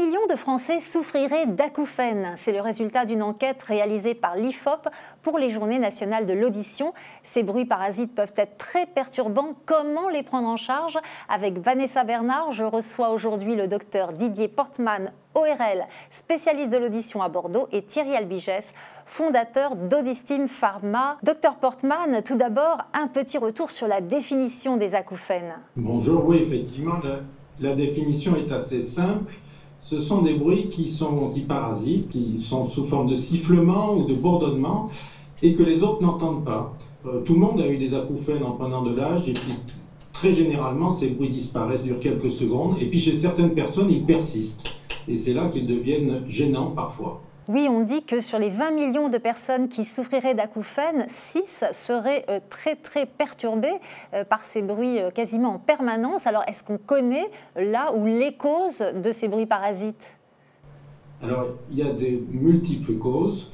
millions de Français souffriraient d'acouphènes. C'est le résultat d'une enquête réalisée par l'IFOP pour les Journées nationales de l'audition. Ces bruits parasites peuvent être très perturbants. Comment les prendre en charge? Avec Vanessa Bernard, je reçois aujourd'hui le docteur Didier Portman, ORL, spécialiste de l'audition à Bordeaux, et Thierry Albigès, fondateur d'Audistim Pharma. Docteur Portman, tout d'abord, un petit retour sur la définition des acouphènes. Bonjour, oui, effectivement, la définition est assez simple. Ce sont des bruits qui parasitent, qui sont sous forme de sifflement ou de bourdonnement et que les autres n'entendent pas. Tout le monde a eu des acouphènes en prenant de l'âge et puis très généralement ces bruits disparaissent, durent quelques secondes et puis chez certaines personnes ils persistent et c'est là qu'ils deviennent gênants parfois. Oui, on dit que sur les 20 millions de personnes qui souffriraient d'acouphènes, 6 seraient très perturbées par ces bruits quasiment en permanence. Alors, est-ce qu'on connaît là où les causes de ces bruits parasites? Alors, il y a des multiples causes.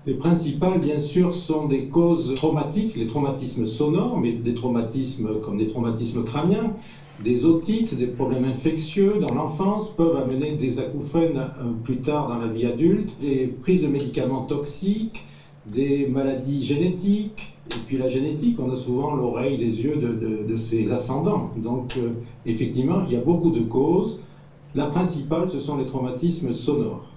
Les principales, bien sûr, sont des causes traumatiques, les traumatismes sonores, mais des traumatismes comme des traumatismes crâniens, des otites, des problèmes infectieux dans l'enfance peuvent amener des acouphènes plus tard dans la vie adulte, des prises de médicaments toxiques, des maladies génétiques. Et puis la génétique, on a souvent l'oreille, les yeux de ses ascendants. Donc effectivement, il y a beaucoup de causes. La principale, ce sont les traumatismes sonores.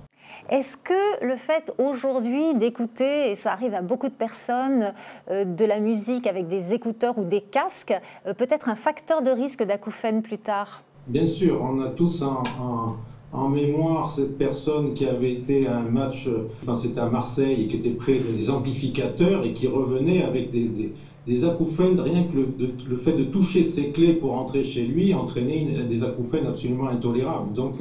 Est-ce que le fait aujourd'hui d'écouter, et ça arrive à beaucoup de personnes, de la musique avec des écouteurs ou des casques, peut être un facteur de risque d'acouphènes plus tard? Bien sûr, on a tous en mémoire cette personne qui avait été à un match, c'était à Marseille, et qui était près des amplificateurs et qui revenait avec des acouphènes. Rien que le fait de toucher ses clés pour entrer chez lui entraînait des acouphènes absolument intolérables. Donc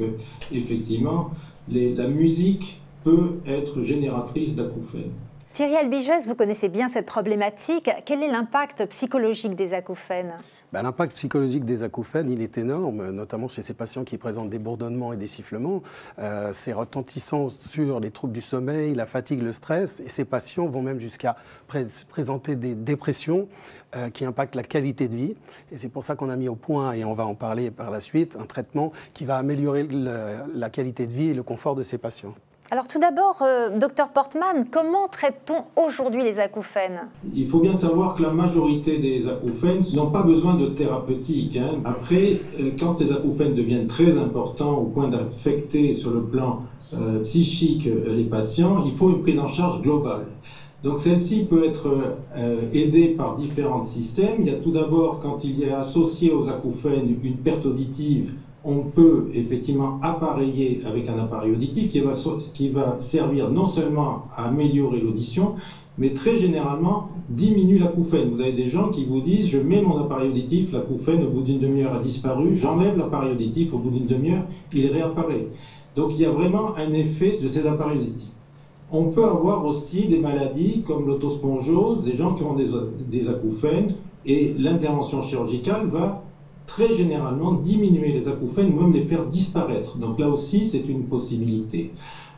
effectivement, la musique peut être génératrice d'acouphènes. Thierry Albigès, vous connaissez bien cette problématique. Quel est l'impact psychologique des acouphènes? L'impact psychologique des acouphènes, il est énorme, notamment chez ces patients qui présentent des bourdonnements et des sifflements. C'est retentissant sur les troubles du sommeil, la fatigue, le stress. Et ces patients vont même jusqu'à présenter des dépressions qui impactent la qualité de vie. Et c'est pour ça qu'on a mis au point, et on va en parler par la suite, un traitement qui va améliorer la qualité de vie et le confort de ces patients. Alors tout d'abord, docteur Portman, comment traite-t-on aujourd'hui les acouphènes? Il faut bien savoir que la majorité des acouphènes n'ont pas besoin de thérapeutique. Après, quand les acouphènes deviennent très importants au point d'affecter sur le plan psychique les patients, il faut une prise en charge globale. Donc celle-ci peut être aidée par différents systèmes. Il y a tout d'abord, quand il y a associé aux acouphènes une perte auditive, on peut effectivement appareiller avec un appareil auditif qui va servir non seulement à améliorer l'audition, mais très généralement diminue l'acouphène. Vous avez des gens qui vous disent « je mets mon appareil auditif, l'acouphène au bout d'une demi-heure a disparu, j'enlève l'appareil auditif, au bout d'une demi-heure, il réapparaît ». Donc il y a vraiment un effet de ces appareils auditifs. On peut avoir aussi des maladies comme l'autospongiose, des gens qui ont des acouphènes, et l'intervention chirurgicale va très généralement diminuer les acouphènes ou même les faire disparaître. Donc là aussi, c'est une possibilité.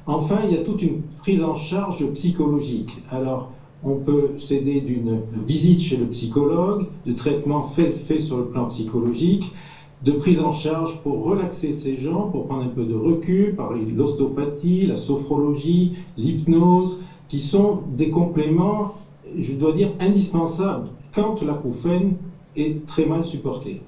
Enfin, il y a toute une prise en charge psychologique. Alors, on peut s'aider d'une visite chez le psychologue, de traitements faits sur le plan psychologique, de prise en charge pour relaxer ces gens, pour prendre un peu de recul, par l'ostéopathie, la sophrologie, l'hypnose, qui sont des compléments, je dois dire, indispensables quand l'acouphène est très mal supporté.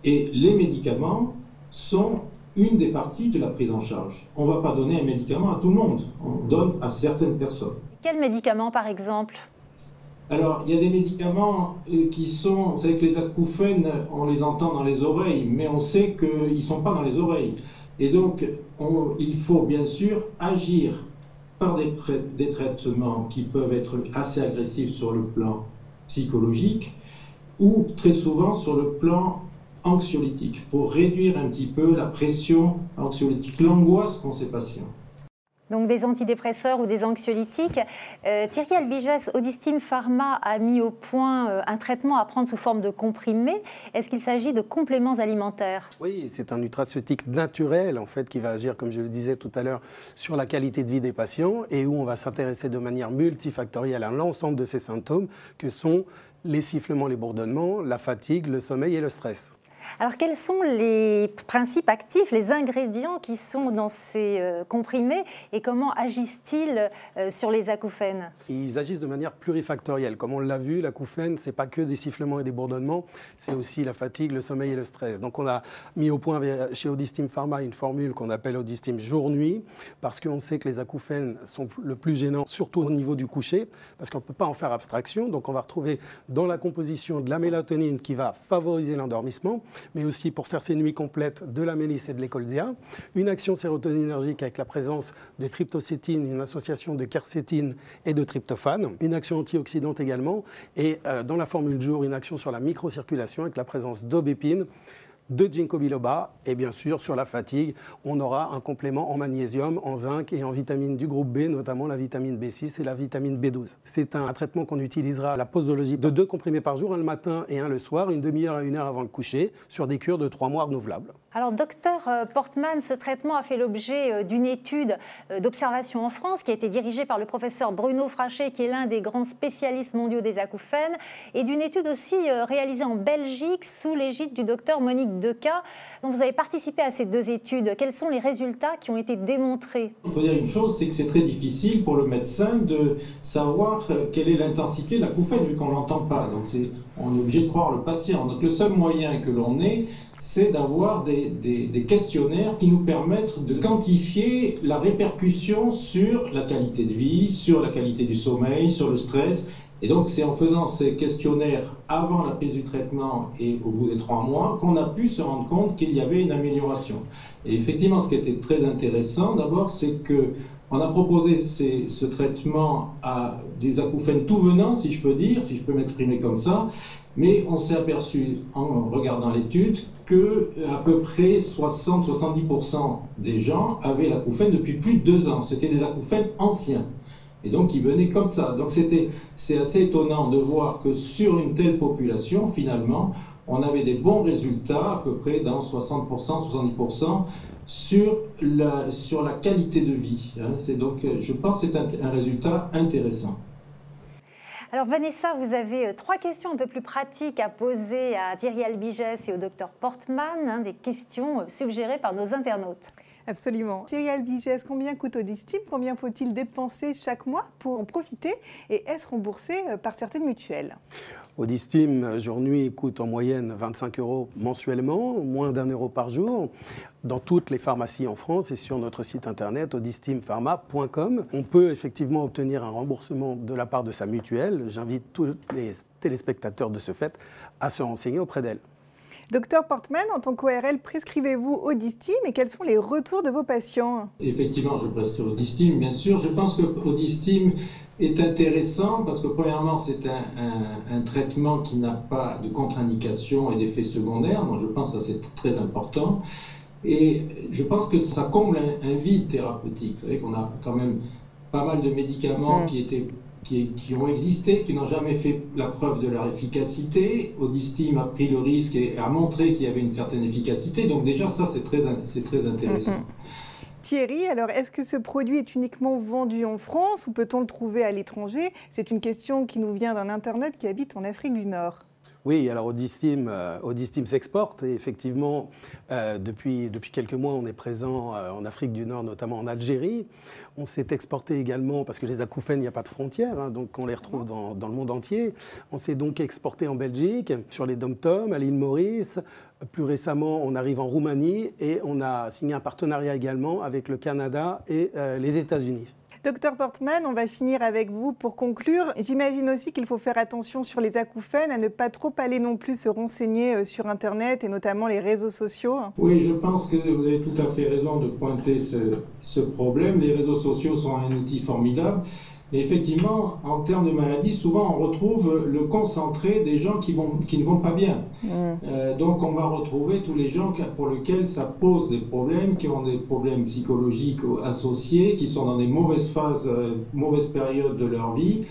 Et les médicaments sont une des parties de la prise en charge. On ne va pas donner un médicament à tout le monde, on donne à certaines personnes. Quels médicaments par exemple? Alors, il y a des médicaments qui sont... Vous savez que les acouphènes, on les entend dans les oreilles, mais on sait qu'ils ne sont pas dans les oreilles. Et donc, il faut bien sûr agir par des traitements qui peuvent être assez agressifs sur le plan psychologique ou très souvent sur le plan anxiolytique, pour réduire un petit peu la pression anxiolytique, l'angoisse qu'ont ces patients. Donc des antidépresseurs ou des anxiolytiques. Thierry Albigès, Audistim Pharma a mis au point un traitement à prendre sous forme de comprimés. Est-ce qu'il s'agit de compléments alimentaires? Oui, c'est un nutraceutique naturel en fait qui va agir, comme je le disais tout à l'heure, sur la qualité de vie des patients et où on va s'intéresser de manière multifactorielle à l'ensemble de ces symptômes que sont les sifflements, les bourdonnements, la fatigue, le sommeil et le stress. Alors, quels sont les principes actifs, les ingrédients qui sont dans ces comprimés et comment agissent-ils sur les acouphènes? Ils agissent de manière plurifactorielle. Comme on l'a vu, l'acouphène, ce n'est pas que des sifflements et des bourdonnements, c'est aussi la fatigue, le sommeil et le stress. Donc, on a mis au point chez Audistim Pharma une formule qu'on appelle Audistim jour-nuit, parce qu'on sait que les acouphènes sont le plus gênants, surtout au niveau du coucher, parce qu'on ne peut pas en faire abstraction. Donc, on va retrouver dans la composition de la mélatonine qui va favoriser l'endormissement, mais aussi pour faire ces nuits complètes de la mélisse et de l'écolzia, une action sérotoninergique avec la présence de tryptocétine, une association de quercétine et de tryptophane, une action antioxydante également, et dans la formule jour, une action sur la microcirculation avec la présence d'aubépine, de ginkgo biloba, et bien sûr sur la fatigue, on aura un complément en magnésium, en zinc et en vitamines du groupe B, notamment la vitamine B6 et la vitamine B12. C'est un traitement qu'on utilisera à la posologie de 2 comprimés par jour, un le matin et un le soir, une demi-heure à 1 heure avant le coucher, sur des cures de 3 mois renouvelables. Alors, docteur Portman, ce traitement a fait l'objet d'une étude d'observation en France qui a été dirigée par le professeur Bruno Frachet, qui est l'un des grands spécialistes mondiaux des acouphènes, et d'une étude aussi réalisée en Belgique sous l'égide du docteur Monique Deca. Donc, vous avez participé à ces 2 études. Quels sont les résultats qui ont été démontrés? Il faut dire une chose, c'est que c'est très difficile pour le médecin de savoir quelle est l'intensité de l'acouphène, vu qu'on ne l'entend pas. Donc, on est obligé de croire le patient. Donc, le seul moyen que l'on ait, c'est d'avoir des questionnaires qui nous permettent de quantifier la répercussion sur la qualité de vie, sur la qualité du sommeil, sur le stress. Et donc, c'est en faisant ces questionnaires avant la prise du traitement et au bout des 3 mois qu'on a pu se rendre compte qu'il y avait une amélioration. Et effectivement, ce qui était très intéressant, d'abord, c'est qu'on a proposé ce traitement à des acouphènes tout venants, si je peux dire, si je peux m'exprimer comme ça, mais on s'est aperçu, en regardant l'étude, qu'à peu près 60-70% des gens avaient l'acouphène depuis plus de 2 ans. C'était des acouphènes anciens. Et donc, ils venaient comme ça. Donc, c'est assez étonnant de voir que sur une telle population, finalement, on avait des bons résultats, à peu près dans 60%, 70%, sur la qualité de vie. C'est donc, je pense que c'est un résultat intéressant. Alors Vanessa, vous avez 3 questions un peu plus pratiques à poser à Thierry Albigès et au docteur Portman, des questions suggérées par nos internautes. Absolument. Thierry Albigès, combien coûte Audistim? Combien faut-il dépenser chaque mois pour en profiter? Et est-ce remboursé par certaines mutuelles? Audistim jour-nuit coûte en moyenne 25 € mensuellement, moins d'1 € par jour, dans toutes les pharmacies en France et sur notre site internet audistimpharma.com. On peut effectivement obtenir un remboursement de la part de sa mutuelle. J'invite tous les téléspectateurs de ce fait à se renseigner auprès d'elle. Docteur Portman, en tant qu'ORL, prescrivez-vous Audistim et quels sont les retours de vos patients? Effectivement, je prescris Audistim, bien sûr. Je pense que Audistim est intéressant parce que premièrement, c'est un traitement qui n'a pas de contre-indication et d'effets secondaires. Donc je pense que ça c'est très important. Et je pense que ça comble un vide thérapeutique. Vous savez qu'on a quand même pas mal de médicaments qui ont existé, qui n'ont jamais fait la preuve de leur efficacité. Audistim a pris le risque et a montré qu'il y avait une certaine efficacité. Donc déjà, ça, c'est très intéressant. Thierry, alors est-ce que ce produit est uniquement vendu en France ou peut-on le trouver à l'étranger? C'est une question qui nous vient d'un internaute qui habite en Afrique du Nord. Oui, alors Audistim s'exporte et effectivement, depuis quelques mois, on est présent en Afrique du Nord, notamment en Algérie. On s'est exporté également, parce que les acouphènes, il n'y a pas de frontières, donc on les retrouve dans le monde entier. On s'est donc exporté en Belgique, sur les Dom-Tom, à l'île Maurice. Plus récemment, on arrive en Roumanie et on a signé un partenariat également avec le Canada et les États-Unis. Docteur Portman, on va finir avec vous pour conclure. J'imagine aussi qu'il faut faire attention sur les acouphènes, à ne pas trop aller non plus se renseigner sur Internet et notamment les réseaux sociaux. Oui, je pense que vous avez tout à fait raison de pointer ce problème. Les réseaux sociaux sont un outil formidable. Et effectivement, en termes de maladie, souvent on retrouve le concentré des gens qui ne vont pas bien. Donc on va retrouver tous les gens pour lesquels ça pose des problèmes, qui ont des problèmes psychologiques associés, qui sont dans des mauvaises phases, mauvaises périodes de leur vie.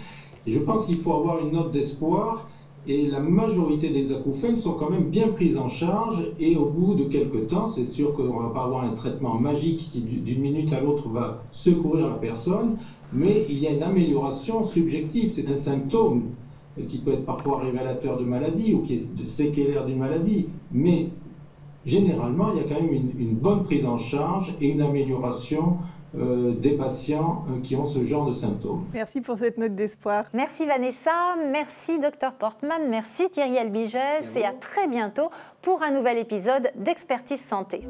Et je pense qu'il faut avoir une note d'espoir. Et la majorité des acouphènes sont quand même bien prises en charge. Et au bout de quelques temps, c'est sûr qu'on ne va pas avoir un traitement magique qui d'une minute à l'autre va secourir la personne. Mais il y a une amélioration subjective, c'est un symptôme. qui peut être parfois révélateur de maladie ou qui est séquelaire d'une maladie. Mais généralement, il y a quand même une bonne prise en charge et une amélioration des patients qui ont ce genre de symptômes. Merci pour cette note d'espoir. Merci Vanessa, merci Dr Portman, merci Thierry Albigès et à très bientôt pour un nouvel épisode d'Expertise Santé.